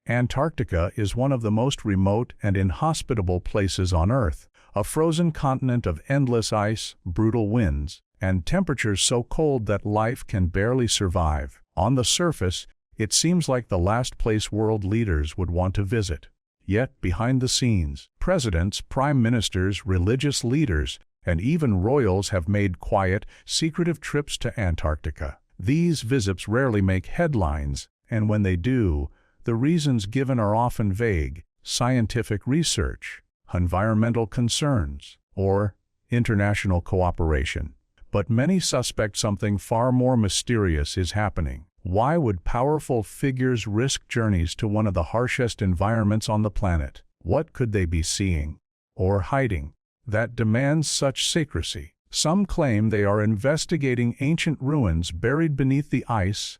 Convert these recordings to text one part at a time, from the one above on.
Antarctica is one of the most remote and inhospitable places on Earth, a frozen continent of endless ice, brutal winds, and temperatures so cold that life can barely survive. On the surface, it seems like the last place world leaders would want to visit. Yet, behind the scenes, presidents, prime ministers, religious leaders, and even royals have made quiet, secretive trips to Antarctica. These visits rarely make headlines, and when they do, the reasons given are often vague: scientific research, environmental concerns, or international cooperation. But many suspect something far more mysterious is happening. Why would powerful figures risk journeys to one of the harshest environments on the planet? What could they be seeing or hiding that demands such secrecy? Some claim they are investigating ancient ruins buried beneath the ice.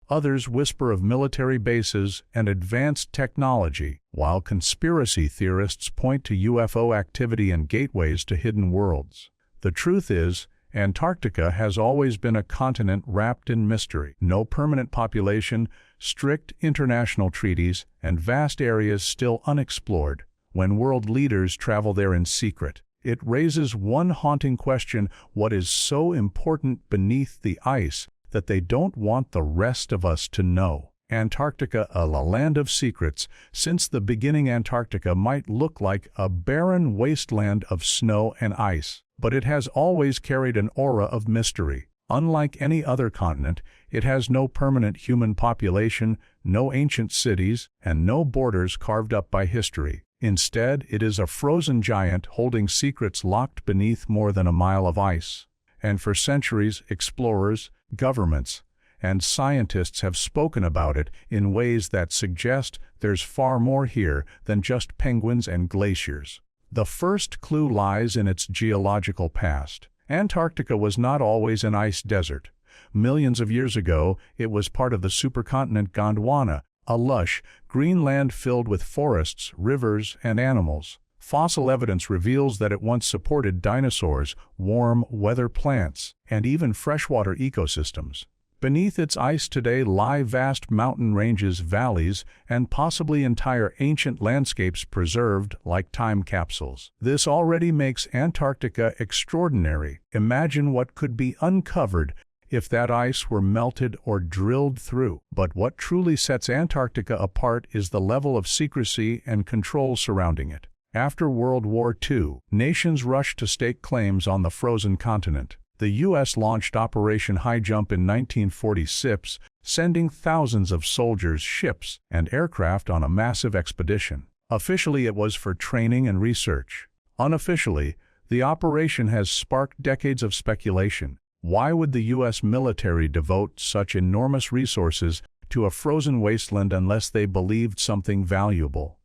Others whisper of military bases and advanced technology, while conspiracy theorists point to UFO activity and gateways to hidden worlds. The truth is, Antarctica has always been a continent wrapped in mystery. No permanent population, strict international treaties, and vast areas still unexplored. When world leaders travel there in secret, it raises one haunting question: what is so important beneath the ice that they don't want the rest of us to know? Antarctica, a land of secrets. Since the beginning, Antarctica might look like a barren wasteland of snow and ice, but it has always carried an aura of mystery. Unlike any other continent, it has no permanent human population, no ancient cities, and no borders carved up by history. Instead, it is a frozen giant holding secrets locked beneath more than a mile of ice. And for centuries, explorers, governments, and scientists have spoken about it in ways that suggest there's far more here than just penguins and glaciers. The first clue lies in its geological past. Antarctica was not always an ice desert. Millions of years ago, it was part of the supercontinent Gondwana, a lush, green land filled with forests, rivers, and animals. Fossil evidence reveals that it once supported dinosaurs, warm weather plants, and even freshwater ecosystems. Beneath its ice today lie vast mountain ranges, valleys, and possibly entire ancient landscapes preserved like time capsules. This already makes Antarctica extraordinary. Imagine what could be uncovered if that ice were melted or drilled through. But what truly sets Antarctica apart is the level of secrecy and control surrounding it. After World War II, nations rushed to stake claims on the frozen continent. The U.S. launched Operation High Jump in 1946, sending thousands of soldiers, ships, and aircraft on a massive expedition. Officially, it was for training and research. Unofficially, the operation has sparked decades of speculation. Why would the U.S. military devote such enormous resources to a frozen wasteland unless they believed something valuable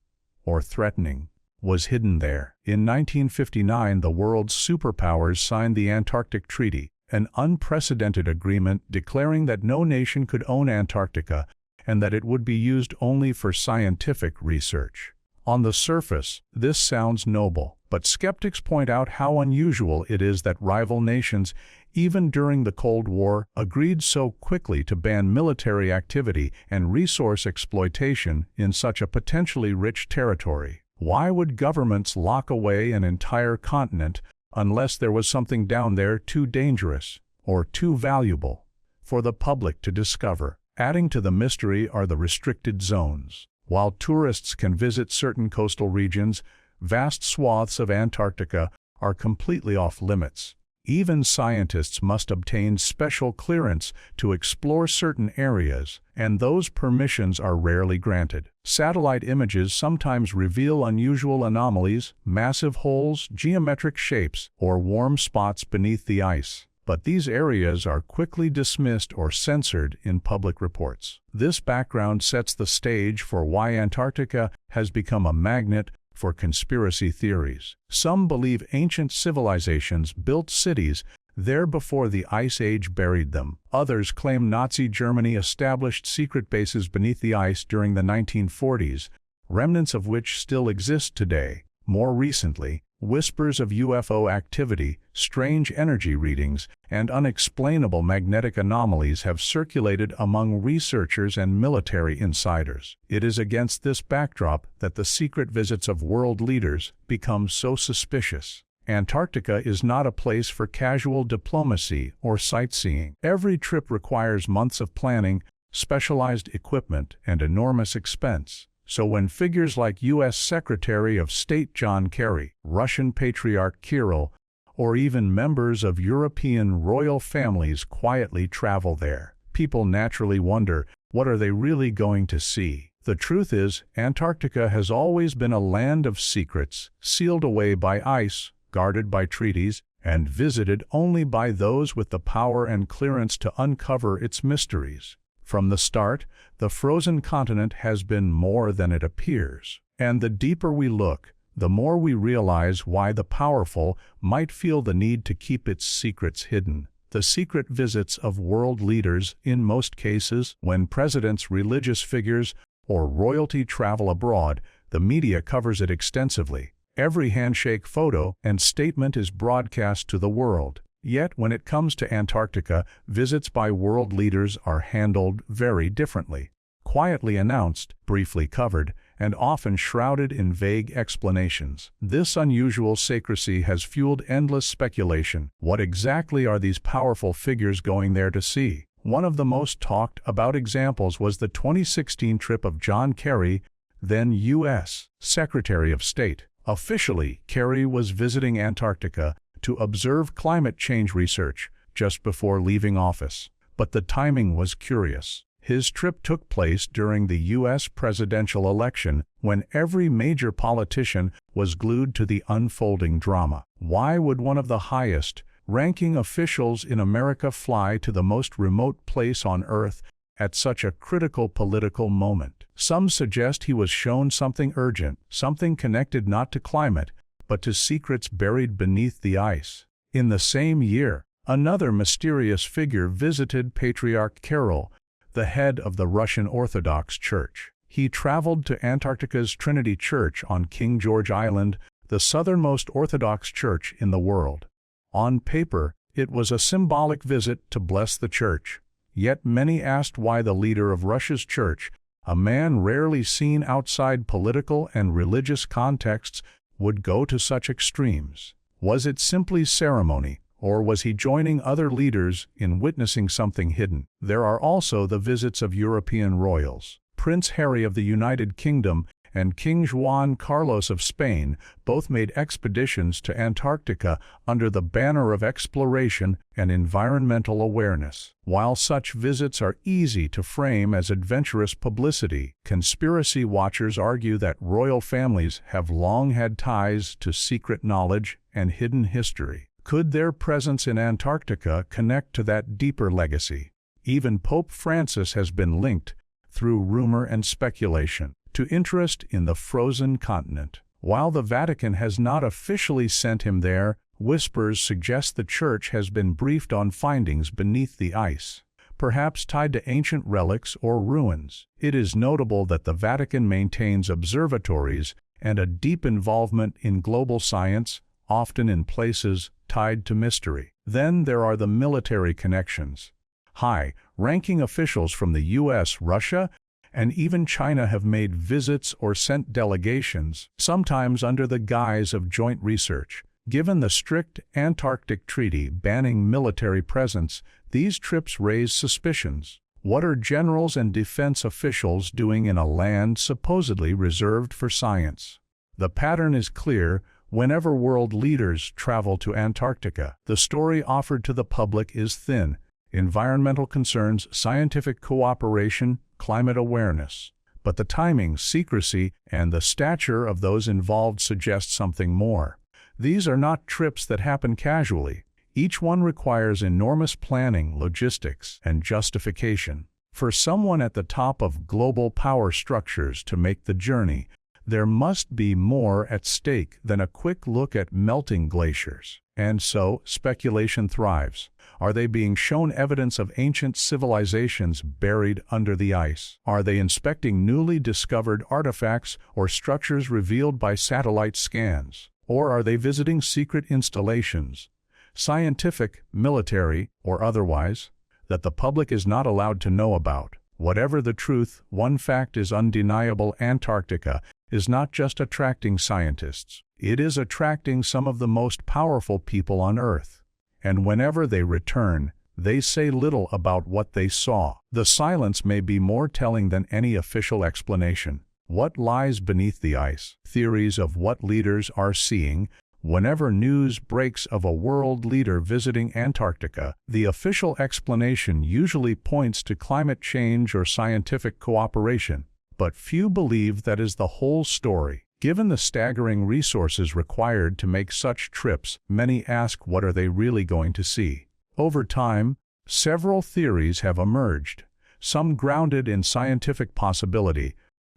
or threatening was hidden there? In 1959, the world's superpowers signed the Antarctic Treaty, an unprecedented agreement declaring that no nation could own Antarctica and that it would be used only for scientific research. On the surface, this sounds noble, but skeptics point out how unusual it is that rival nations, even during the Cold War, agreed so quickly to ban military activity and resource exploitation in such a potentially rich territory. Why would governments lock away an entire continent unless there was something down there too dangerous or too valuable for the public to discover? Adding to the mystery are the restricted zones. While tourists can visit certain coastal regions, vast swaths of Antarctica are completely off limits. Even scientists must obtain special clearance to explore certain areas, and those permissions are rarely granted. Satellite images sometimes reveal unusual anomalies, massive holes, geometric shapes, or warm spots beneath the ice. But these areas are quickly dismissed or censored in public reports. This background sets the stage for why Antarctica has become a magnet for conspiracy theories. Some believe ancient civilizations built cities there before the Ice Age buried them. Others claim Nazi Germany established secret bases beneath the ice during the 1940s, remnants of which still exist today. More recently, Whispers of UFO activity, strange energy readings, and unexplainable magnetic anomalies have circulated among researchers and military insiders. It is against this backdrop that the secret visits of world leaders become so suspicious. Antarctica is not a place for casual diplomacy or sightseeing. Every trip requires months of planning, specialized equipment, and enormous expense. So when figures like U.S. Secretary of State John Kerry, Russian Patriarch Kirill, or even members of European royal families quietly travel there, people naturally wonder, what are they really going to see? The truth is, Antarctica has always been a land of secrets, sealed away by ice, guarded by treaties, and visited only by those with the power and clearance to uncover its mysteries. From the start, the frozen continent has been more than it appears. And the deeper we look, the more we realize why the powerful might feel the need to keep its secrets hidden. The secret visits of world leaders, in most cases, when presidents, religious figures, or royalty travel abroad, the media covers it extensively. Every handshake photo and statement is broadcast to the world. Yet, when it comes to Antarctica, visits by world leaders are handled very differently. Quietly announced, briefly covered, and often shrouded in vague explanations. This unusual secrecy has fueled endless speculation. What exactly are these powerful figures going there to see? One of the most talked about examples was the 2016 trip of John Kerry, then U.S. Secretary of State. Officially, Kerry was visiting Antarctica to observe climate change research just before leaving office. But the timing was curious. His trip took place during the U.S. presidential election, when every major politician was glued to the unfolding drama. Why would one of the highest-ranking officials in America fly to the most remote place on Earth at such a critical political moment? Some suggest he was shown something urgent, something connected not to climate, but to secrets buried beneath the ice. In the same year, another mysterious figure visited Patriarch Kirill, the head of the Russian Orthodox Church. He traveled to Antarctica's Trinity Church on King George Island, the southernmost Orthodox church in the world. On paper, it was a symbolic visit to bless the church. Yet many asked why the leader of Russia's church, a man rarely seen outside political and religious contexts, would go to such extremes. Was it simply ceremony, or was he joining other leaders in witnessing something hidden? There are also the visits of European royals. Prince Harry of the United Kingdom and King Juan Carlos of Spain both made expeditions to Antarctica under the banner of exploration and environmental awareness. While such visits are easy to frame as adventurous publicity, conspiracy watchers argue that royal families have long had ties to secret knowledge and hidden history. Could their presence in Antarctica connect to that deeper legacy? Even Pope Francis has been linked, through rumor and speculation, to interest in the frozen continent. While the Vatican has not officially sent him there, whispers suggest the Church has been briefed on findings beneath the ice, perhaps tied to ancient relics or ruins. It is notable that the Vatican maintains observatories and a deep involvement in global science, often in places tied to mystery. Then there are the military connections. High-ranking officials from the U.S., Russia, and even China have made visits or sent delegations, sometimes under the guise of joint research. Given the strict Antarctic Treaty banning military presence, these trips raise suspicions. What are generals and defense officials doing in a land supposedly reserved for science? The pattern is clear. Whenever world leaders travel to Antarctica, the story offered to the public is thin: environmental concerns, scientific cooperation, climate awareness. But the timing, secrecy, and the stature of those involved suggest something more. These are not trips that happen casually. Each one requires enormous planning, logistics, and justification. For someone at the top of global power structures to make the journey, there must be more at stake than a quick look at melting glaciers. And so, speculation thrives. Are they being shown evidence of ancient civilizations buried under the ice? Are they inspecting newly discovered artifacts or structures revealed by satellite scans? Or are they visiting secret installations, scientific, military, or otherwise, that the public is not allowed to know about? Whatever the truth, one fact is undeniable: Antarctica is not just attracting scientists. It is attracting some of the most powerful people on Earth. And whenever they return, they say little about what they saw. The silence may be more telling than any official explanation. What lies beneath the ice? Theories of what leaders are seeing. Whenever news breaks of a world leader visiting Antarctica, the official explanation usually points to climate change or scientific cooperation. But few believe that is the whole story. Given the staggering resources required to make such trips, many ask, what are they really going to see? Over time, several theories have emerged, some grounded in scientific possibility,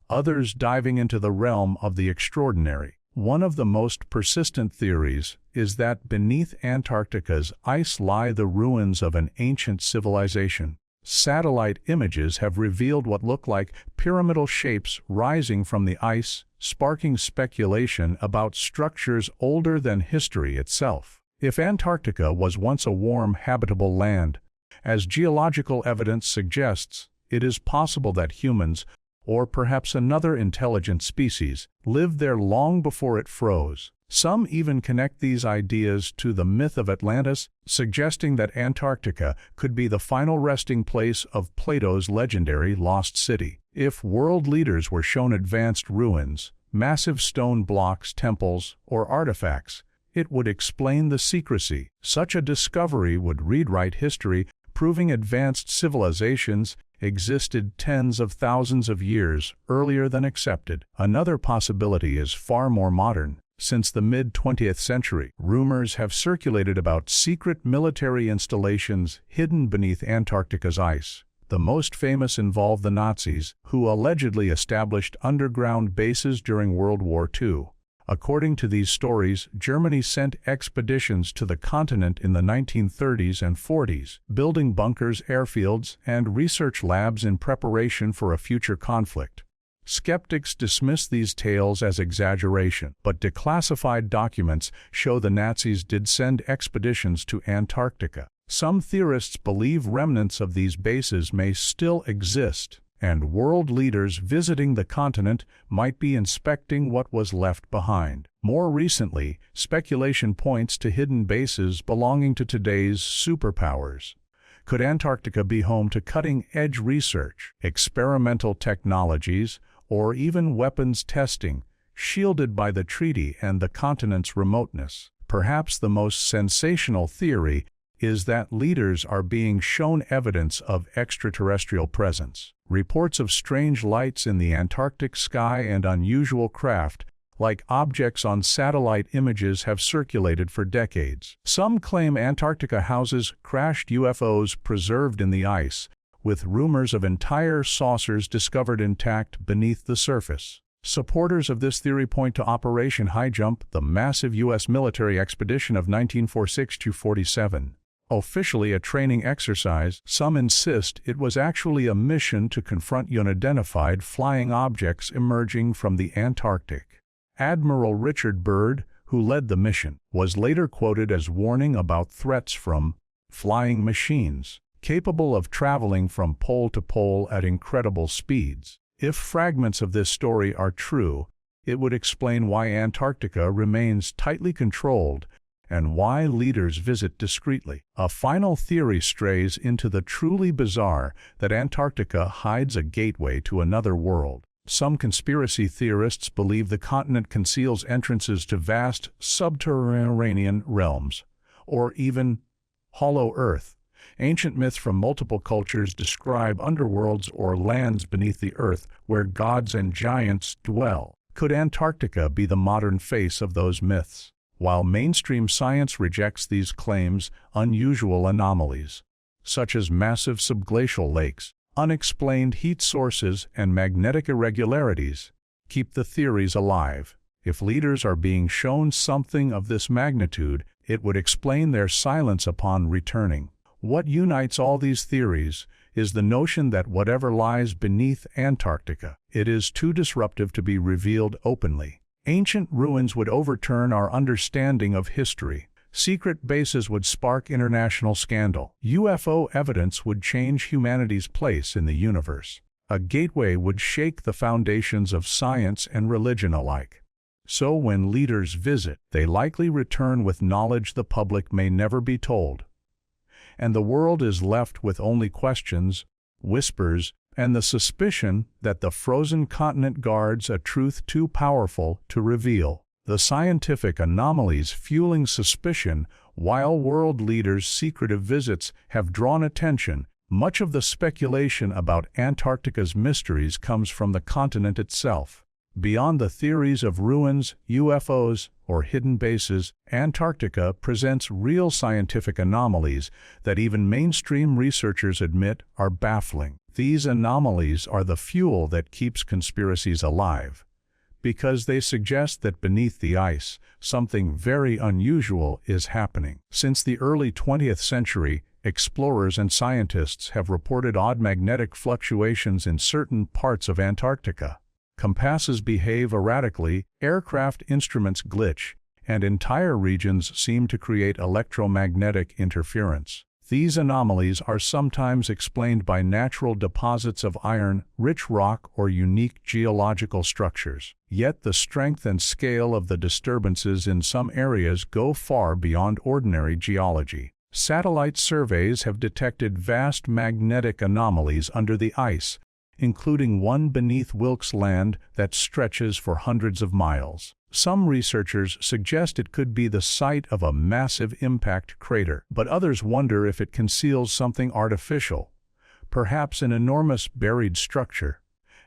others diving into the realm of the extraordinary. One of the most persistent theories is that beneath Antarctica's ice lie the ruins of an ancient civilization. Satellite images have revealed what look like pyramidal shapes rising from the ice, sparking speculation about structures older than history itself. If Antarctica was once a warm, habitable land, as geological evidence suggests, it is possible that humans, or perhaps another intelligent species, lived there long before it froze. Some even connect these ideas to the myth of Atlantis, suggesting that Antarctica could be the final resting place of Plato's legendary lost city. If world leaders were shown advanced ruins, massive stone blocks, temples, or artifacts, it would explain the secrecy. Such a discovery would rewrite history, proving advanced civilizations existed tens of thousands of years earlier than accepted. Another possibility is far more modern. Since the mid-20th century, rumors have circulated about secret military installations hidden beneath Antarctica's ice. The most famous involve the Nazis, who allegedly established underground bases during World War II. According to these stories, Germany sent expeditions to the continent in the 1930s and 40s, building bunkers, airfields, and research labs in preparation for a future conflict. Skeptics dismiss these tales as exaggeration, but declassified documents show the Nazis did send expeditions to Antarctica. Some theorists believe remnants of these bases may still exist, and world leaders visiting the continent might be inspecting what was left behind. More recently, speculation points to hidden bases belonging to today's superpowers. Could Antarctica be home to cutting-edge research, experimental technologies, or even weapons testing, shielded by the treaty and the continent's remoteness? Perhaps the most sensational theory is that leaders are being shown evidence of extraterrestrial presence. Reports of strange lights in the Antarctic sky and unusual craft, like objects on satellite images, have circulated for decades. Some claim Antarctica houses crashed UFOs preserved in the ice, with rumors of entire saucers discovered intact beneath the surface. Supporters of this theory point to Operation High Jump, the massive U.S. military expedition of 1946–47. Officially a training exercise, some insist it was actually a mission to confront unidentified flying objects emerging from the Antarctic. Admiral Richard Byrd, who led the mission, was later quoted as warning about threats from flying machines capable of traveling from pole to pole at incredible speeds. If fragments of this story are true, it would explain why Antarctica remains tightly controlled and why leaders visit discreetly. A final theory strays into the truly bizarre that Antarctica hides a gateway to another world. Some conspiracy theorists believe the continent conceals entrances to vast subterranean realms, or even hollow Earth. Ancient myths from multiple cultures describe underworlds or lands beneath the earth where gods and giants dwell. Could Antarctica be the modern face of those myths? While mainstream science rejects these claims, unusual anomalies, such as massive subglacial lakes, unexplained heat sources, and magnetic irregularities, keep the theories alive. If leaders are being shown something of this magnitude, it would explain their silence upon returning. What unites all these theories is the notion that whatever lies beneath Antarctica, it is too disruptive to be revealed openly. Ancient ruins would overturn our understanding of history. Secret bases would spark international scandal. UFO evidence would change humanity's place in the universe. A gateway would shake the foundations of science and religion alike. So when leaders visit, they likely return with knowledge the public may never be told. And the world is left with only questions, whispers, and the suspicion that the frozen continent guards a truth too powerful to reveal. The scientific anomalies fueling suspicion, while world leaders' secretive visits have drawn attention. Much of the speculation about Antarctica's mysteries comes from the continent itself. Beyond the theories of ruins, UFOs, or hidden bases, Antarctica presents real scientific anomalies that even mainstream researchers admit are baffling. These anomalies are the fuel that keeps conspiracies alive, because they suggest that beneath the ice, something very unusual is happening. Since the early 20th century, explorers and scientists have reported odd magnetic fluctuations in certain parts of Antarctica. Compasses behave erratically, aircraft instruments glitch, and entire regions seem to create electromagnetic interference. These anomalies are sometimes explained by natural deposits of iron, rich rock, or unique geological structures. Yet the strength and scale of the disturbances in some areas go far beyond ordinary geology. Satellite surveys have detected vast magnetic anomalies under the ice, including one beneath Wilkes Land that stretches for hundreds of miles. Some researchers suggest it could be the site of a massive impact crater, but others wonder if it conceals something artificial, perhaps an enormous buried structure.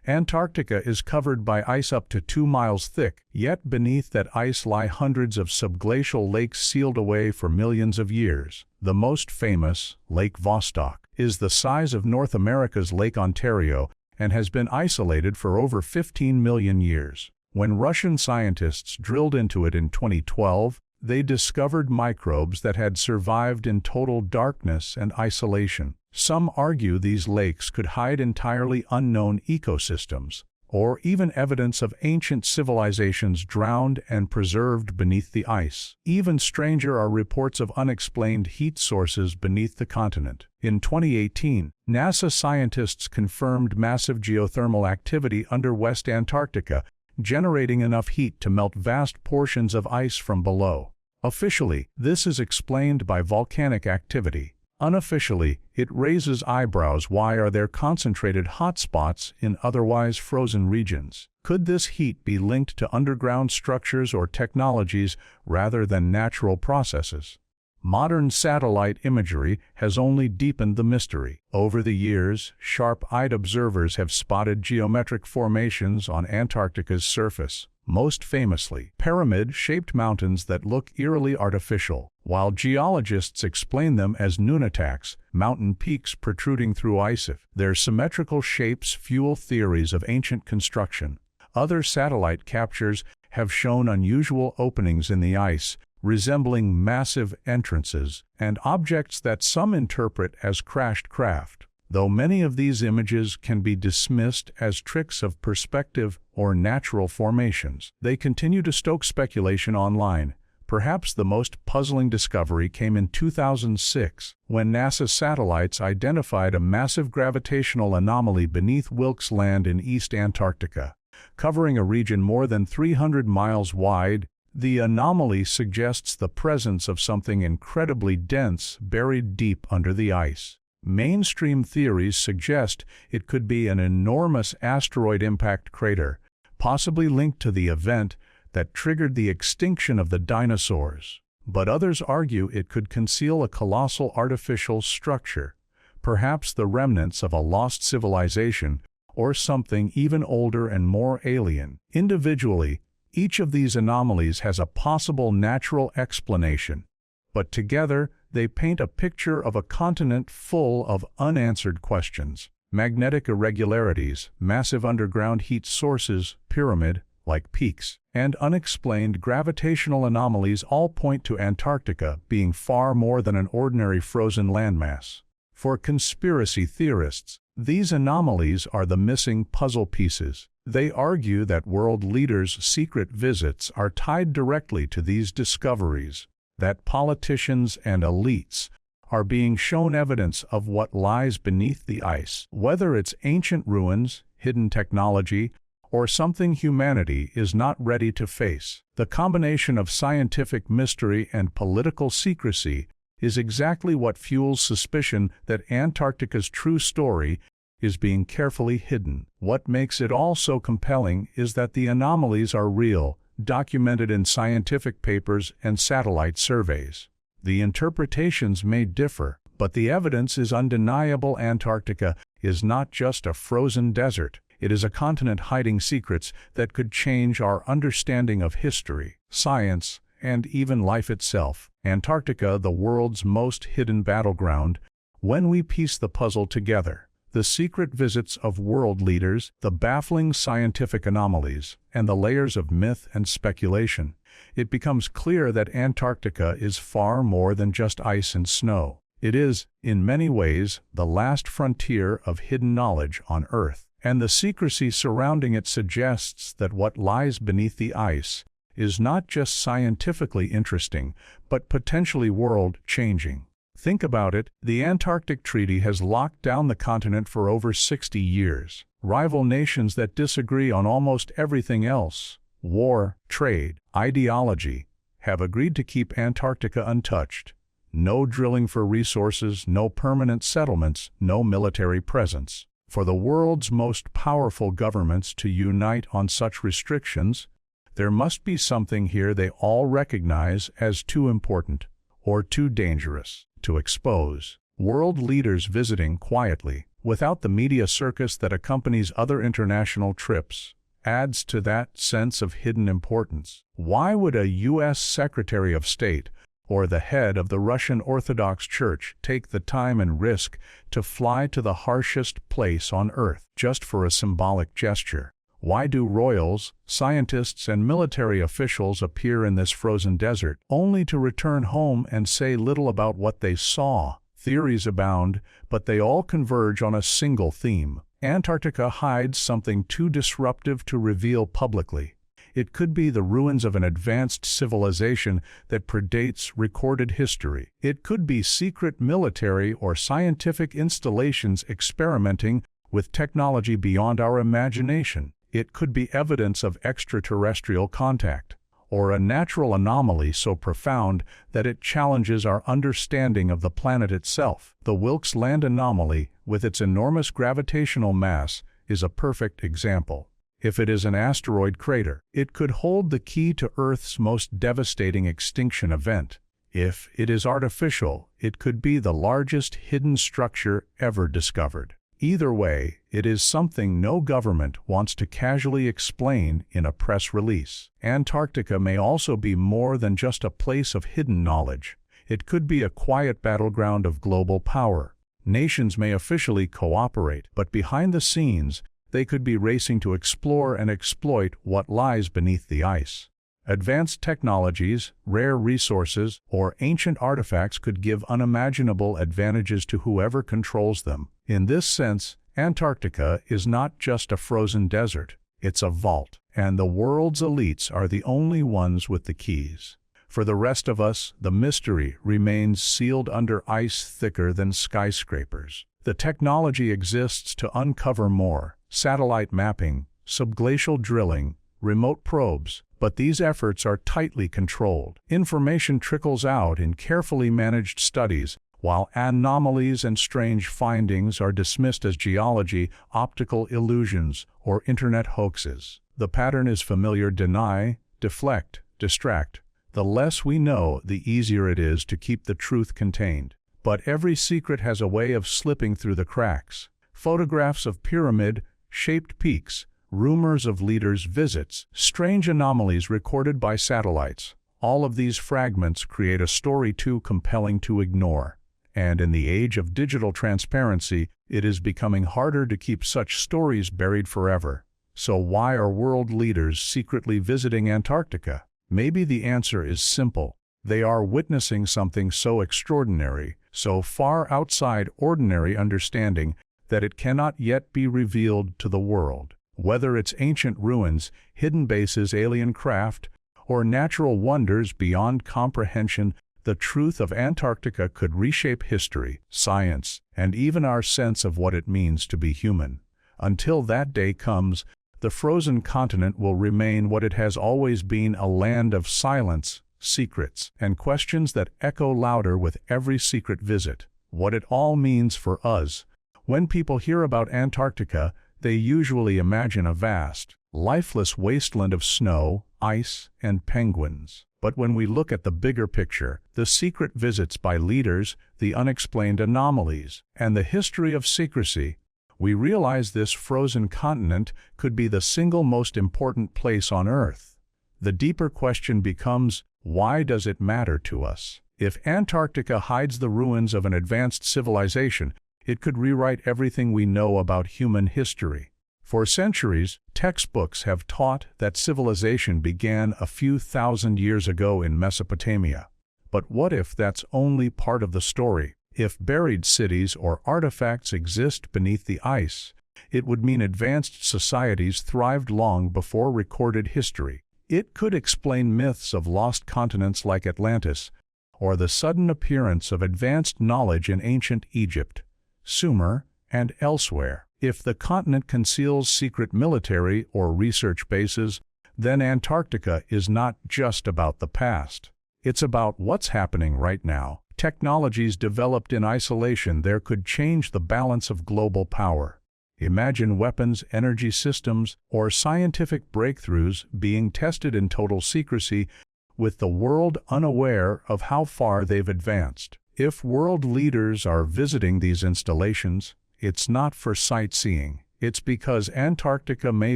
Antarctica is covered by ice up to 2 miles thick, yet beneath that ice lie hundreds of subglacial lakes sealed away for millions of years. The most famous, Lake Vostok, is the size of North America's Lake Ontario and has been isolated for over 15 million years. When Russian scientists drilled into it in 2012, they discovered microbes that had survived in total darkness and isolation. Some argue these lakes could hide entirely unknown ecosystems, or even evidence of ancient civilizations drowned and preserved beneath the ice. Even stranger are reports of unexplained heat sources beneath the continent. In 2018, NASA scientists confirmed massive geothermal activity under West Antarctica, generating enough heat to melt vast portions of ice from below. Officially, this is explained by volcanic activity. Unofficially, it raises eyebrows. Why are there concentrated hotspots in otherwise frozen regions? Could this heat be linked to underground structures or technologies rather than natural processes? Modern satellite imagery has only deepened the mystery. Over the years, sharp-eyed observers have spotted geometric formations on Antarctica's surface, most famously pyramid-shaped mountains that look eerily artificial, while geologists explain them as nunataks, mountain peaks protruding through ice. Their symmetrical shapes fuel theories of ancient construction. Other satellite captures have shown unusual openings in the ice, resembling massive entrances, and objects that some interpret as crashed craft. Though many of these images can be dismissed as tricks of perspective or natural formations, they continue to stoke speculation online. Perhaps the most puzzling discovery came in 2006, when NASA satellites identified a massive gravitational anomaly beneath Wilkes Land in East Antarctica, covering a region more than 300 miles wide. The anomaly suggests the presence of something incredibly dense buried deep under the ice. Mainstream theories suggest it could be an enormous asteroid impact crater, possibly linked to the event that triggered the extinction of the dinosaurs. But others argue it could conceal a colossal artificial structure, perhaps the remnants of a lost civilization or something even older and more alien. Individually, each of these anomalies has a possible natural explanation, but together they paint a picture of a continent full of unanswered questions. Magnetic irregularities, massive underground heat sources, pyramid-like peaks, and unexplained gravitational anomalies all point to Antarctica being far more than an ordinary frozen landmass. For conspiracy theorists, these anomalies are the missing puzzle pieces. They argue that world leaders' secret visits are tied directly to these discoveries, that politicians and elites are being shown evidence of what lies beneath the ice, whether it's ancient ruins, hidden technology, or something humanity is not ready to face. The combination of scientific mystery and political secrecy is exactly what fuels suspicion that Antarctica's true story is being carefully hidden. What makes it all so compelling is that the anomalies are real, documented in scientific papers and satellite surveys. The interpretations may differ, but the evidence is undeniable. Antarctica is not just a frozen desert. It is a continent hiding secrets that could change our understanding of history, science, and even life itself. Antarctica, the world's most hidden battleground. When we piece the puzzle together, the secret visits of world leaders, the baffling scientific anomalies, and the layers of myth and speculation, it becomes clear that Antarctica is far more than just ice and snow. It is, in many ways, the last frontier of hidden knowledge on Earth. And the secrecy surrounding it suggests that what lies beneath the ice is not just scientifically interesting, but potentially world-changing. Think about it, the Antarctic Treaty has locked down the continent for over 60 years. Rival nations that disagree on almost everything else, war, trade, ideology, have agreed to keep Antarctica untouched. No drilling for resources, no permanent settlements, no military presence. For the world's most powerful governments to unite on such restrictions, there must be something here they all recognize as too important or too dangerous to expose. World leaders visiting quietly, without the media circus that accompanies other international trips, adds to that sense of hidden importance. Why would a U.S. Secretary of State or the head of the Russian Orthodox Church take the time and risk to fly to the harshest place on Earth just for a symbolic gesture? Why do royals, scientists, and military officials appear in this frozen desert, only to return home and say little about what they saw? Theories abound, but they all converge on a single theme. Antarctica hides something too disruptive to reveal publicly. It could be the ruins of an advanced civilization that predates recorded history. It could be secret military or scientific installations experimenting with technology beyond our imagination. It could be evidence of extraterrestrial contact, or a natural anomaly so profound that it challenges our understanding of the planet itself. The Wilkes Land anomaly, with its enormous gravitational mass, is a perfect example. If it is an asteroid crater, it could hold the key to Earth's most devastating extinction event. If it is artificial, it could be the largest hidden structure ever discovered. Either way, it is something no government wants to casually explain in a press release. Antarctica may also be more than just a place of hidden knowledge. It could be a quiet battleground of global power. Nations may officially cooperate, but behind the scenes, they could be racing to explore and exploit what lies beneath the ice. Advanced technologies, rare resources, or ancient artifacts could give unimaginable advantages to whoever controls them. In this sense, Antarctica is not just a frozen desert, it's a vault, and the world's elites are the only ones with the keys. For the rest of us, the mystery remains sealed under ice thicker than skyscrapers. The technology exists to uncover more: satellite mapping, subglacial drilling, remote probes, but these efforts are tightly controlled. Information trickles out in carefully managed studies, while anomalies and strange findings are dismissed as geology, optical illusions, or internet hoaxes. The pattern is familiar: deny, deflect, distract. The less we know, the easier it is to keep the truth contained. But every secret has a way of slipping through the cracks. Photographs of pyramid-shaped peaks, rumors of leaders' visits, strange anomalies recorded by satellites. All of these fragments create a story too compelling to ignore. And in the age of digital transparency, it is becoming harder to keep such stories buried forever. So why are world leaders secretly visiting Antarctica? Maybe the answer is simple. They are witnessing something so extraordinary, so far outside ordinary understanding, that it cannot yet be revealed to the world. Whether it's ancient ruins, hidden bases, alien craft, or natural wonders beyond comprehension, the truth of Antarctica could reshape history, science, and even our sense of what it means to be human. Until that day comes, the frozen continent will remain what it has always been: a land of silence, secrets, and questions that echo louder with every secret visit. What it all means for us. When people hear about Antarctica, they usually imagine a vast, lifeless wasteland of snow, ice, and penguins. But when we look at the bigger picture, the secret visits by leaders, the unexplained anomalies, and the history of secrecy, we realize this frozen continent could be the single most important place on Earth. The deeper question becomes, why does it matter to us? If Antarctica hides the ruins of an advanced civilization, it could rewrite everything we know about human history. For centuries, textbooks have taught that civilization began a few thousand years ago in Mesopotamia. But what if that's only part of the story? If buried cities or artifacts exist beneath the ice, it would mean advanced societies thrived long before recorded history. It could explain myths of lost continents like Atlantis, or the sudden appearance of advanced knowledge in ancient Egypt, Sumer, and elsewhere. If the continent conceals secret military or research bases, then Antarctica is not just about the past. It's about what's happening right now. Technologies developed in isolation there could change the balance of global power. Imagine weapons, energy systems, or scientific breakthroughs being tested in total secrecy, with the world unaware of how far they've advanced. If world leaders are visiting these installations, it's not for sightseeing. It's because Antarctica may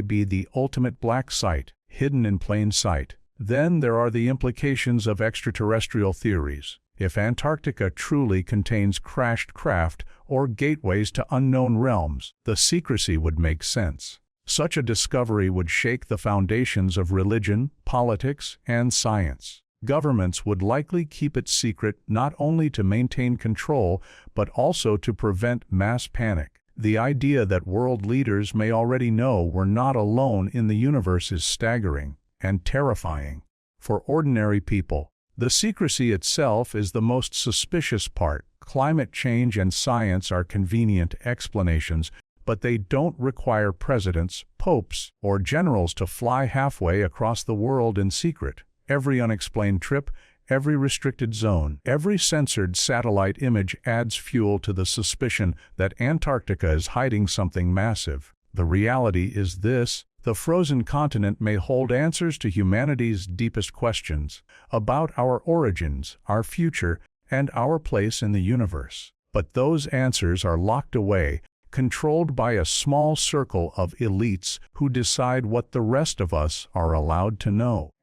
be the ultimate black site, hidden in plain sight. Then there are the implications of extraterrestrial theories. If Antarctica truly contains crashed craft or gateways to unknown realms, the secrecy would make sense. Such a discovery would shake the foundations of religion, politics, and science. Governments would likely keep it secret not only to maintain control, but also to prevent mass panic. The idea that world leaders may already know we're not alone in the universe is staggering and terrifying. For ordinary people, the secrecy itself is the most suspicious part. Climate change and science are convenient explanations, but they don't require presidents, popes, or generals to fly halfway across the world in secret. Every unexplained trip, every restricted zone, every censored satellite image adds fuel to the suspicion that Antarctica is hiding something massive. The reality is this: the frozen continent may hold answers to humanity's deepest questions about our origins, our future, and our place in the universe. But those answers are locked away, controlled by a small circle of elites who decide what the rest of us are allowed to know.